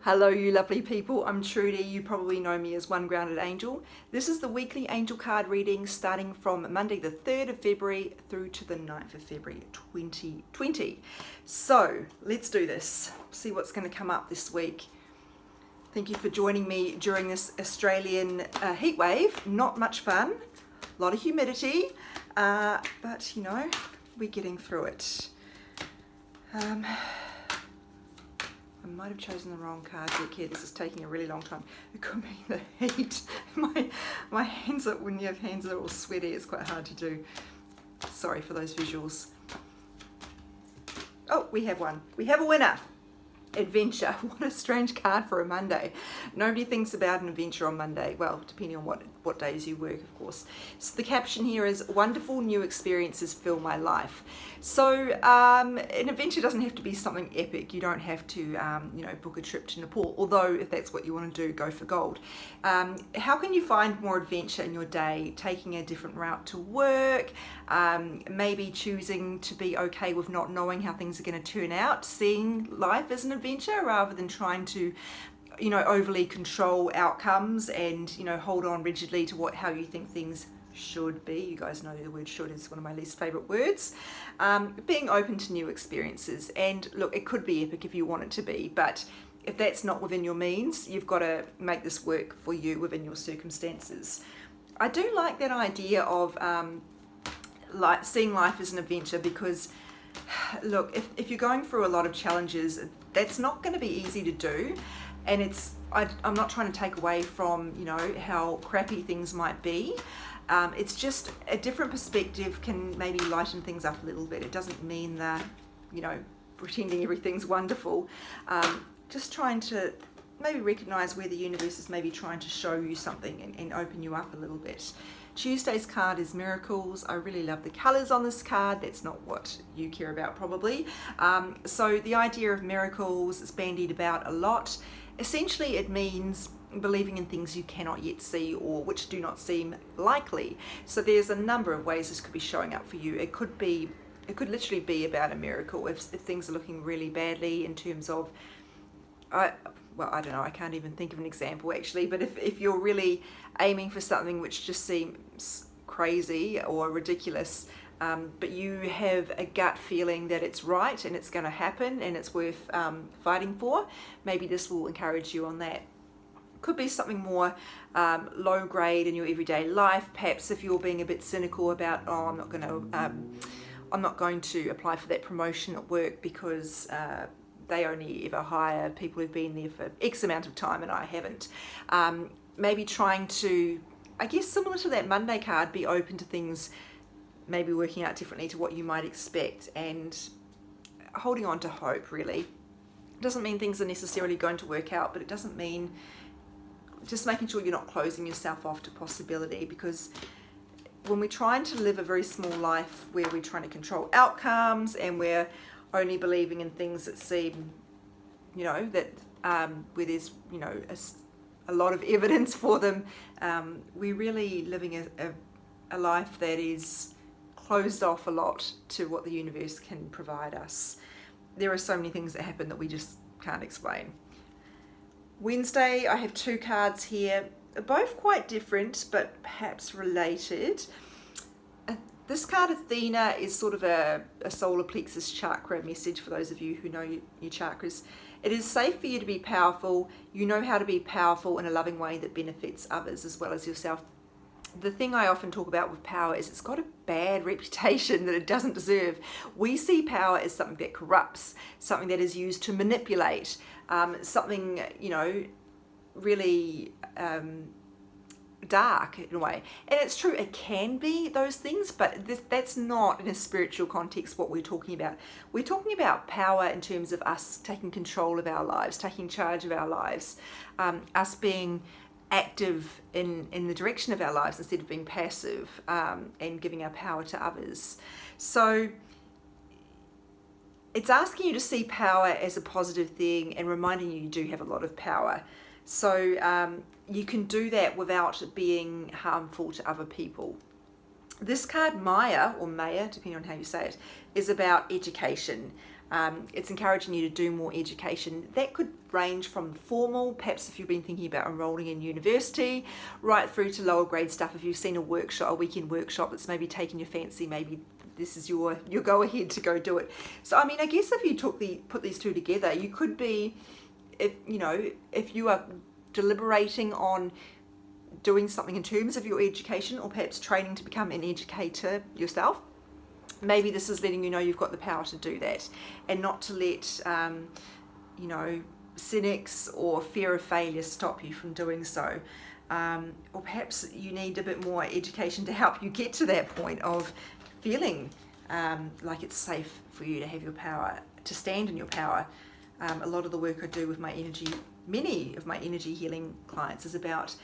Hello, you lovely people. I'm Trudy. You probably know me as One Grounded Angel. This is the weekly angel card reading starting from Monday the 3rd of February through to the 9th of February 2020. So let's do this. See what's going to come up this week. Thank you for joining me during this Australian heat wave. Not much fun, a lot of humidity, but you know, we're getting through it. I might have chosen the wrong card deck here. This is taking a really long time. It could be the heat. My hands are, when you have hands that are all sweaty, it's quite hard to do. Sorry for those visuals. Oh, we have one. We have a winner. Adventure. What a strange card for a Monday. Nobody thinks about an adventure on Monday. Well, depending on what days you work, of course. So the caption here is, wonderful new experiences fill my life. So an adventure doesn't have to be something epic. You don't have to, book a trip to Nepal. Although if that's what you want to do, go for gold. How can you find more adventure in your day? Taking a different route to work, maybe choosing to be okay with not knowing how things are going to turn out, seeing life as an adventure rather than trying to overly control outcomes and hold on rigidly to how you think things should be. You guys know the word should is one of my least favorite words. Being open to new experiences, and look, it could be epic if you want it to be, but if that's not within your means, you've got to make this work for you within your circumstances. I do like that idea of like seeing life as an adventure, because look, if you're going through a lot of challenges, that's not going to be easy to do. And I'm not trying to take away from, how crappy things might be. It's just a different perspective can maybe lighten things up a little bit. It doesn't mean that, pretending everything's wonderful. Just trying to maybe recognize where the universe is maybe trying to show you something and open you up a little bit. Tuesday's card is miracles. I really love the colors on this card. That's not what you care about probably. So the idea of miracles is bandied about a lot. Essentially it means believing in things you cannot yet see or which do not seem likely. So there's a number of ways this could be showing up for you. It could literally be about a miracle if things are looking really badly in terms of, I don't know, I can't even think of an example actually, but if you're really aiming for something which just seems crazy or ridiculous, but you have a gut feeling that it's right and it's going to happen and it's worth fighting for, maybe this will encourage you on that. Could be something more low grade in your everyday life. Perhaps if you're being a bit cynical about, I'm not going to apply for that promotion at work because they only ever hire people who've been there for X amount of time and I haven't. Maybe trying to, I guess similar to that Monday card, be open to things maybe working out differently to what you might expect and holding on to hope really. It doesn't mean things are necessarily going to work out, but it doesn't mean just making sure you're not closing yourself off to possibility, because when we're trying to live a very small life where we're trying to control outcomes and we're only believing in things that seem, that where there's, a lot of evidence for them, we're really living a life that is closed off a lot to what the universe can provide us. There are so many things that happen that we just can't explain. Wednesday, I have two cards here, both quite different, but perhaps related. This card, Athena, is sort of a solar plexus chakra message for those of you who know your chakras. It is safe for you to be powerful. You know how to be powerful in a loving way that benefits others as well as yourself. The thing I often talk about with power is it's got a bad reputation that it doesn't deserve. We see power as something that corrupts, something that is used to manipulate, something, really dark in a way. And it's true, it can be those things, but that's not in a spiritual context what we're talking about. We're talking about power in terms of us taking control of our lives, taking charge of our lives, us being active in the direction of our lives instead of being passive, and giving our power to others. So it's asking you to see power as a positive thing and reminding you do have a lot of power. So you can do that without being harmful to other people. This card, Maya, or Maya, depending on how you say it, is about education. It's encouraging you to do more education. That could range from formal, perhaps if you've been thinking about enrolling in university, right through to lower grade stuff. If you've seen a workshop, a weekend workshop that's maybe taken your fancy, maybe this is your go ahead to go do it. So I mean, I guess if you put these two together, you could be, if you are deliberating on doing something in terms of your education, or perhaps training to become an educator yourself, maybe this is letting you know you've got the power to do that, and not to let cynics or fear of failure stop you from doing so. Or perhaps you need a bit more education to help you get to that point of feeling like it's safe for you to have your power, to stand in your power. A lot of the work I do with many of my energy healing clients is about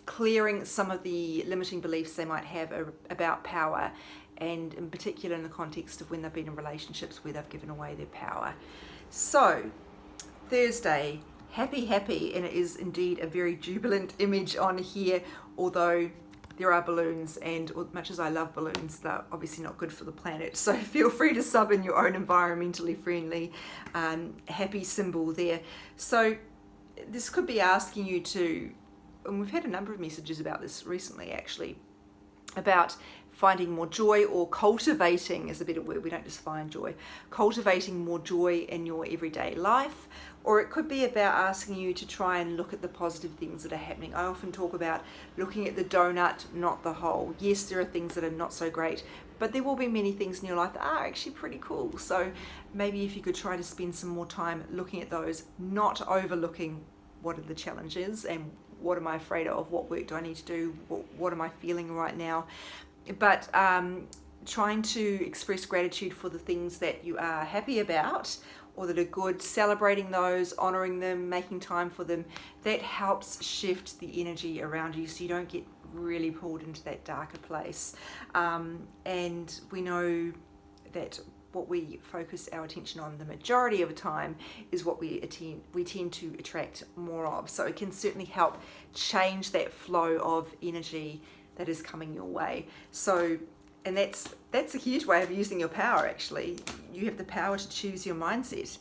clearing some of the limiting beliefs they might have about power, and in particular in the context of when they've been in relationships where they've given away their power. So Thursday, happy, and it is indeed a very jubilant image on here, although there are balloons, and as much as I love balloons, they're obviously not good for the planet, so feel free to sub in your own environmentally friendly happy symbol there. So this could be asking you to, and we've had a number of messages about this recently actually, about finding more joy, or cultivating is a better word, we don't just find joy, cultivating more joy in your everyday life. Or it could be about asking you to try and look at the positive things that are happening. I often talk about looking at the donut, not the hole. Yes, there are things that are not so great, but there will be many things in your life that are actually pretty cool. So maybe if you could try to spend some more time looking at those, not overlooking what are the challenges and what am I afraid of, what work do I need to do, what am I feeling right now, but trying to express gratitude for the things that you are happy about or that are good, celebrating those, honoring them, making time for them. That helps shift the energy around you so you don't get really pulled into that darker place. And we know that what we focus our attention on the majority of the time is what we tend to attract more of. So it can certainly help change that flow of energy that is coming your way. So, and that's a huge way of using your power actually. You have the power to choose your mindset.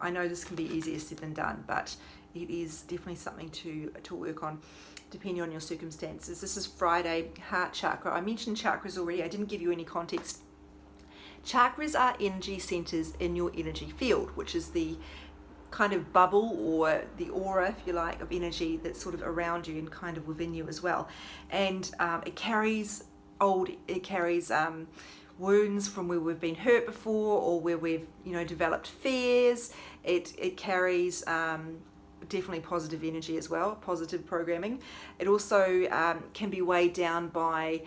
I know this can be easier said than done, but it is definitely something to work on depending on your circumstances. This is Friday, heart chakra. I mentioned chakras already, I didn't give you any context. Chakras are energy centers in your energy field, which is the kind of bubble or the aura, if you like, of energy that's sort of around you and kind of within you as well. And it carries wounds from where we've been hurt before, or where we've developed fears. It carries definitely positive energy as well, positive programming. It also can be weighed down by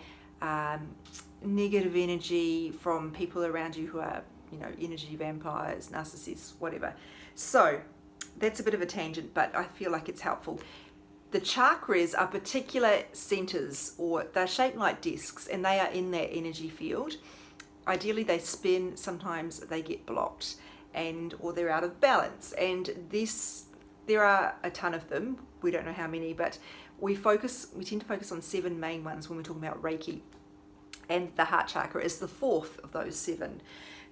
negative energy from people around you who are energy vampires, narcissists, whatever. So that's a bit of a tangent, but I feel like it's helpful. The chakras are particular centers, or they're shaped like discs, and they are in that energy field. Ideally they spin, sometimes they get blocked or they're out of balance, and there are a ton of them. We don't know how many, but we tend to focus on 7 main ones when we're talking about Reiki, and the heart chakra is the 4th of those 7.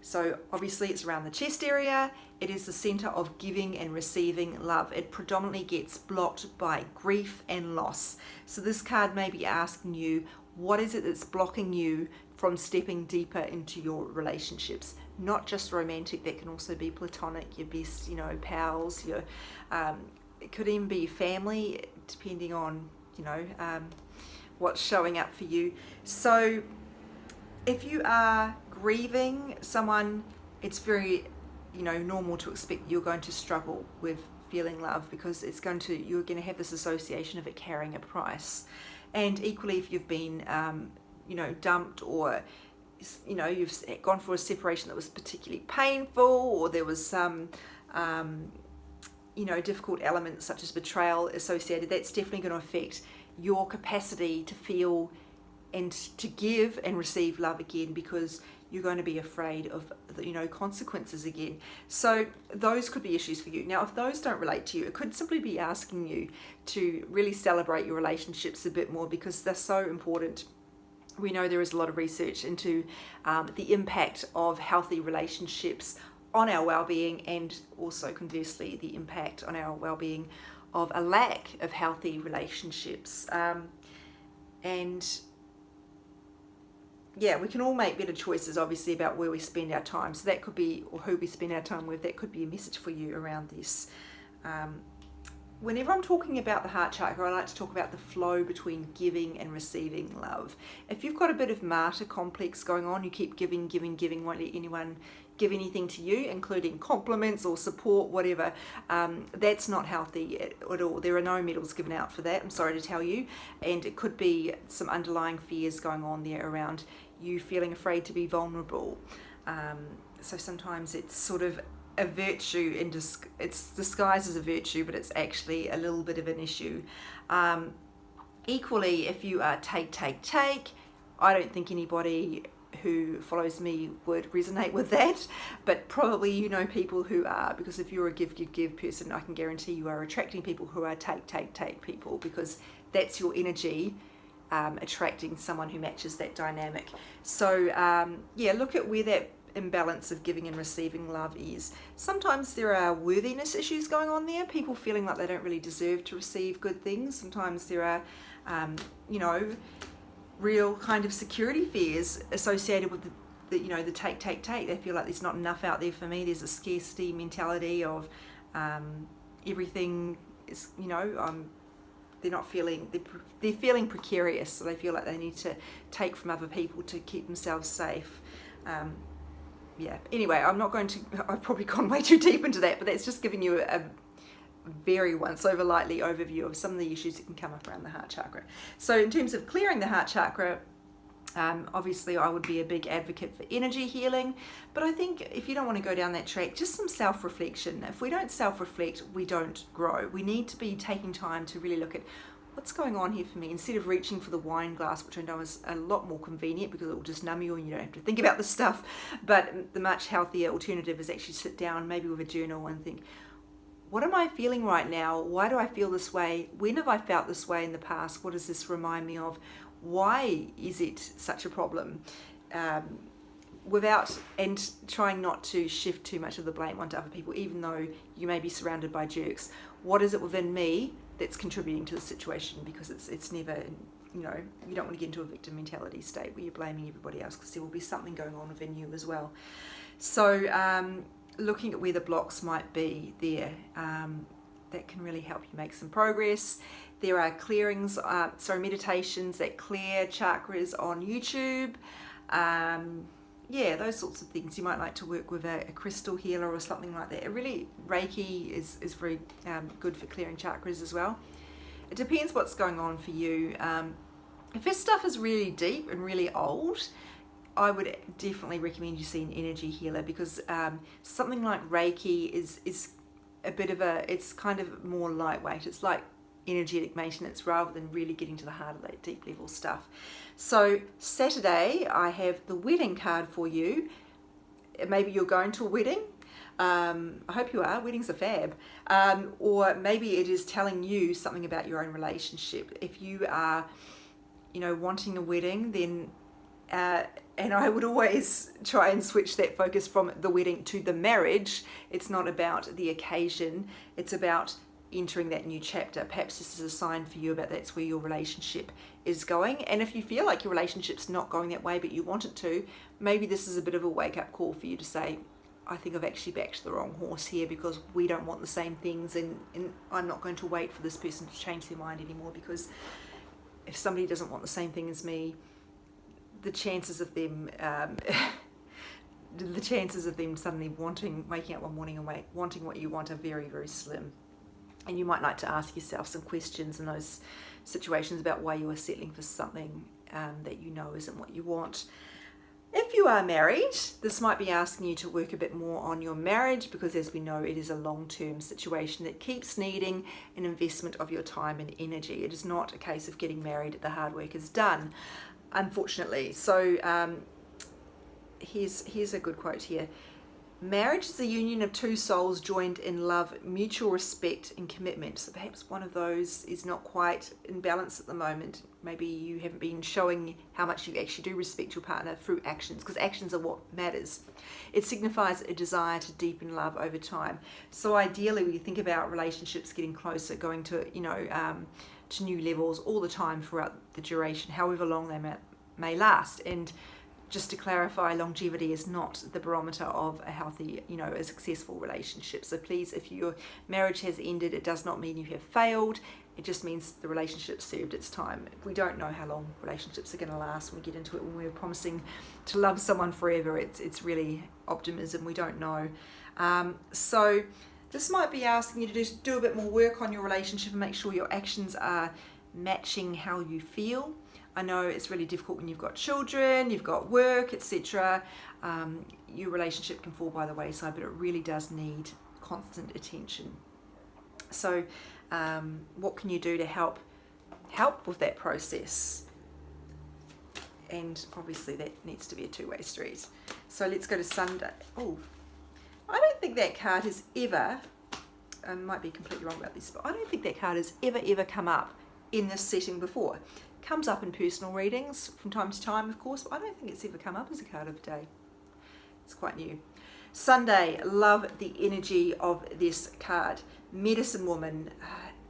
So obviously it's around the chest area. It is the center of giving and receiving love. It predominantly gets blocked by grief and loss. So this card may be asking you, what is it that's blocking you from stepping deeper into your relationships? Not just romantic, that can also be platonic, your best, pals, it could even be family, depending on, what's showing up for you. So if you are grieving someone, it's very, normal to expect you're going to struggle with feeling love, because you're going to have this association of it carrying a price. And equally, if you've been, dumped, or, you've gone for a separation that was particularly painful, or there was some, difficult elements such as betrayal associated, that's definitely going to affect your capacity to feel and to give and receive love again, because you're going to be afraid of consequences again. So those could be issues for you. Now, if those don't relate to you, it could simply be asking you to really celebrate your relationships a bit more, because they're so important. We know there is a lot of research into the impact of healthy relationships on our well-being, and also conversely the impact on our well-being of a lack of healthy relationships. And yeah, we can all make better choices obviously about where we spend our time, so that could be, or who we spend our time with, that could be a message for you around this. Whenever I'm talking about the heart chakra, I like to talk about the flow between giving and receiving love. If you've got a bit of martyr complex going on, you keep giving, won't let anyone give anything to you, including compliments or support, whatever, that's not healthy at all. There are no medals given out for that, I'm sorry to tell you. And it could be some underlying fears going on there around you feeling afraid to be vulnerable. So sometimes it's sort of a virtue it's disguised as a virtue, but it's actually a little bit of an issue. Equally, if you are take, I don't think anybody who follows me would resonate with that, but probably you know people who are, because if you're a give person, I can guarantee you are attracting people who are take people, because that's your energy, attracting someone who matches that dynamic. So yeah, look at where that imbalance of giving and receiving love is. Sometimes there are worthiness issues going on there, people feeling like they don't really deserve to receive good things. Sometimes there are you know, real kind of security fears associated with the you know, the take. They feel like there's not enough out there for me. There's a scarcity mentality of everything is, you know, they're feeling precarious, so they feel like they need to take from other people to keep themselves safe. Yeah, anyway, I've probably gone way too deep into that, but that's just giving you a very once over lightly overview of some of the issues that can come up around the heart chakra. So in terms of clearing the heart chakra, obviously I would be a big advocate for energy healing, but I think if you don't want to go down that track, just some self-reflection. If we don't self-reflect, we don't grow. We need to be taking time to really look at what's going on here for me, instead of reaching for the wine glass, which I know is a lot more convenient because it will just numb you and you don't have to think about the stuff. But the much healthier alternative is actually sit down, maybe with a journal, and think, what am I feeling right now? Why do I feel this way? When have I felt this way in the past? What does this remind me of? Why is it such a problem? And trying not to shift too much of the blame onto other people, even though you may be surrounded by jerks. What is it within me that's contributing to the situation? Because it's never, you know, you don't want to get into a victim mentality state where you're blaming everybody else, because there will be something going on within you as well. So looking at where the blocks might be there, that can really help you make some progress. There are clearings, meditations that clear chakras on YouTube. Yeah, those sorts of things. You might like to work with a crystal healer or something like that. Reiki is very good for clearing chakras as well. It depends what's going on for you. If this stuff is really deep and really old, I would definitely recommend you see an energy healer, because something like Reiki is a bit of it's kind of more lightweight. It's like energetic maintenance rather than really getting to the heart of that deep level stuff. So Saturday, I have the wedding card for you. Maybe you're going to a wedding. I hope you are. Weddings are fab. Or maybe it is telling you something about your own relationship. If you are, you know, wanting a wedding, then and I would always try and switch that focus from the wedding to the marriage. It's not about the occasion. It's about entering that new chapter. Perhaps this is a sign for you about that's where your relationship is going. And if you feel like your relationship's not going that way, but you want it to, maybe this is a bit of a wake-up call for you to say, I think I've actually backed the wrong horse here, because we don't want the same things, and I'm not going to wait for this person to change their mind anymore, because if somebody doesn't want the same thing as me, the chances of them suddenly waking up one morning and wanting what you want are very, very slim. And you might like to ask yourself some questions in those situations about why you are settling for something that you know isn't what you want. If you are married, this might be asking you to work a bit more on your marriage, because as we know, it is a long-term situation that keeps needing an investment of your time and energy. It is not a case of getting married, the hard work is done, unfortunately. So here's a good quote here. Marriage is a union of two souls joined in love, mutual respect and commitment. So perhaps one of those is not quite in balance at the moment. Maybe you haven't been showing how much you actually do respect your partner through actions, because actions are what matters. It signifies a desire to deepen love over time. So ideally, when you think about relationships getting closer, going to, to new levels all the time throughout the duration, however long they may last. And just to clarify, longevity is not the barometer of a healthy, a successful relationship. So please, if your marriage has ended, it does not mean you have failed. It just means the relationship served its time. We don't know how long relationships are going to last when we get into it. When we're promising to love someone forever, it's really optimism. We don't know. So this might be asking you to just do a bit more work on your relationship and make sure your actions are matching how you feel. I know it's really difficult when you've got children, you've got work, etc. Your relationship can fall by the wayside, but it really does need constant attention. So what can you do to help with that process? And obviously that needs to be a two-way street. So let's go to Sunday. Oh, I don't think that card has ever, I might be completely wrong about this, but I don't think that card has ever come up in this setting before. Comes up in personal readings from time to time, of course, but I don't think it's ever come up as a card of the day. It's quite new. Sunday, love the energy of this card. Medicine woman,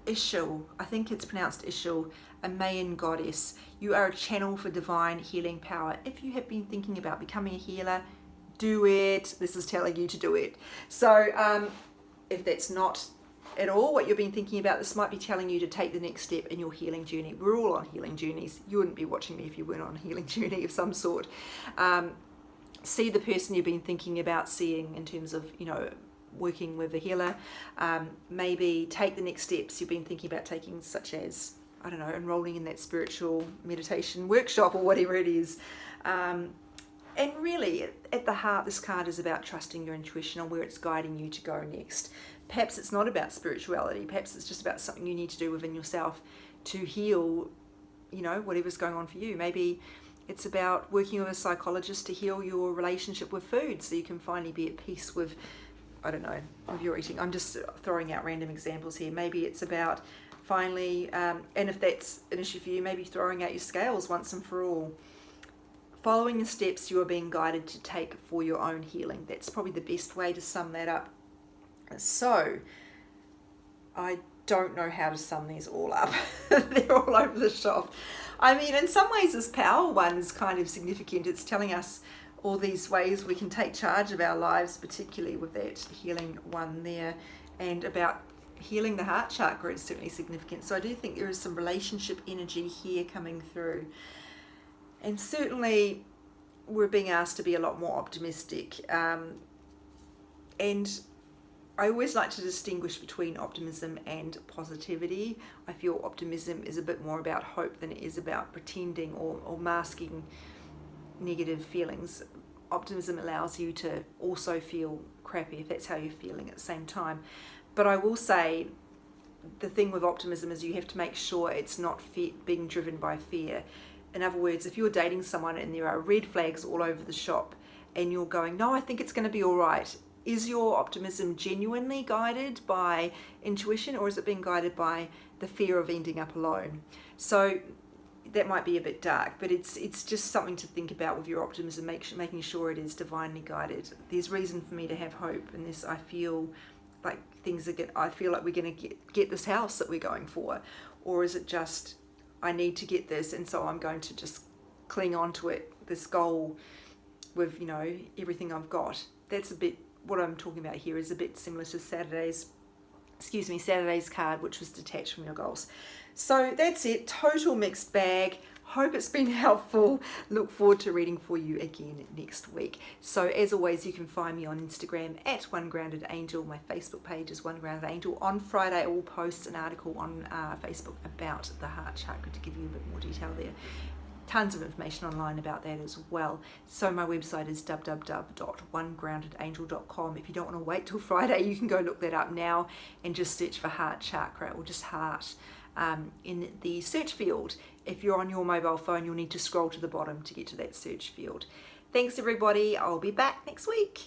Ishil, I think it's pronounced Ishil, a Mayan goddess. You are a channel for divine healing power. If you have been thinking about becoming a healer, do it. This is telling you to do it. So if that's not at all what you've been thinking about, this might be telling you to take the next step in your healing journey. We're all on healing journeys. You wouldn't be watching me if you weren't on a healing journey of some sort. See the person you've been thinking about seeing in terms of, working with a healer. Maybe take the next steps you've been thinking about taking, such as, I don't know, enrolling in that spiritual meditation workshop or whatever it is. And really, at the heart, this card is about trusting your intuition on where it's guiding you to go next. Perhaps it's not about spirituality. Perhaps it's just about something you need to do within yourself to heal, whatever's going on for you. Maybe it's about working with a psychologist to heal your relationship with food so you can finally be at peace with, I don't know, with your eating. I'm just throwing out random examples here. Maybe it's about finally, and if that's an issue for you, maybe throwing out your scales once and for all. Following the steps you are being guided to take for your own healing. That's probably the best way to sum that up. So, I don't know how to sum these all up. They're all over the shop. I mean, in some ways this power one is kind of significant. It's telling us all these ways we can take charge of our lives, particularly with that healing one there, and about healing the heart chakra is certainly significant. So I do think there is some relationship energy here coming through. And certainly we're being asked to be a lot more optimistic. And I always like to distinguish between optimism and positivity. I feel optimism is a bit more about hope than it is about pretending or masking negative feelings. Optimism allows you to also feel crappy if that's how you're feeling at the same time. But I will say the thing with optimism is you have to make sure it's not being driven by fear. In other words, if you're dating someone and there are red flags all over the shop and you're going, no, I think it's going to be all right. Is your optimism genuinely guided by intuition, or is it being guided by the fear of ending up alone? So that might be a bit dark, but it's just something to think about with your optimism, making sure it is divinely guided. There's reason for me to have hope in this. I feel like I feel like we're going to get this house that we're going for, or is it just I need to get this, and so I'm going to just cling on to it, this goal with everything I've got. That's a bit. What I'm talking about here is a bit similar to Saturday's card, which was detached from your goals. So that's it, total mixed bag. Hope it's been helpful. Look forward to reading for you again next week. So as always, you can find me on Instagram at One Grounded Angel. My Facebook page is One Grounded Angel. On Friday, I will post an article on Facebook about the heart chakra to give you a bit more detail there. Tons of information online about that as well. So my website is www.onegroundedangel.com. If you don't want to wait till Friday, you can go look that up now and just search for heart chakra or just heart in the search field. If you're on your mobile phone, you'll need to scroll to the bottom to get to that search field. Thanks everybody. I'll be back next week.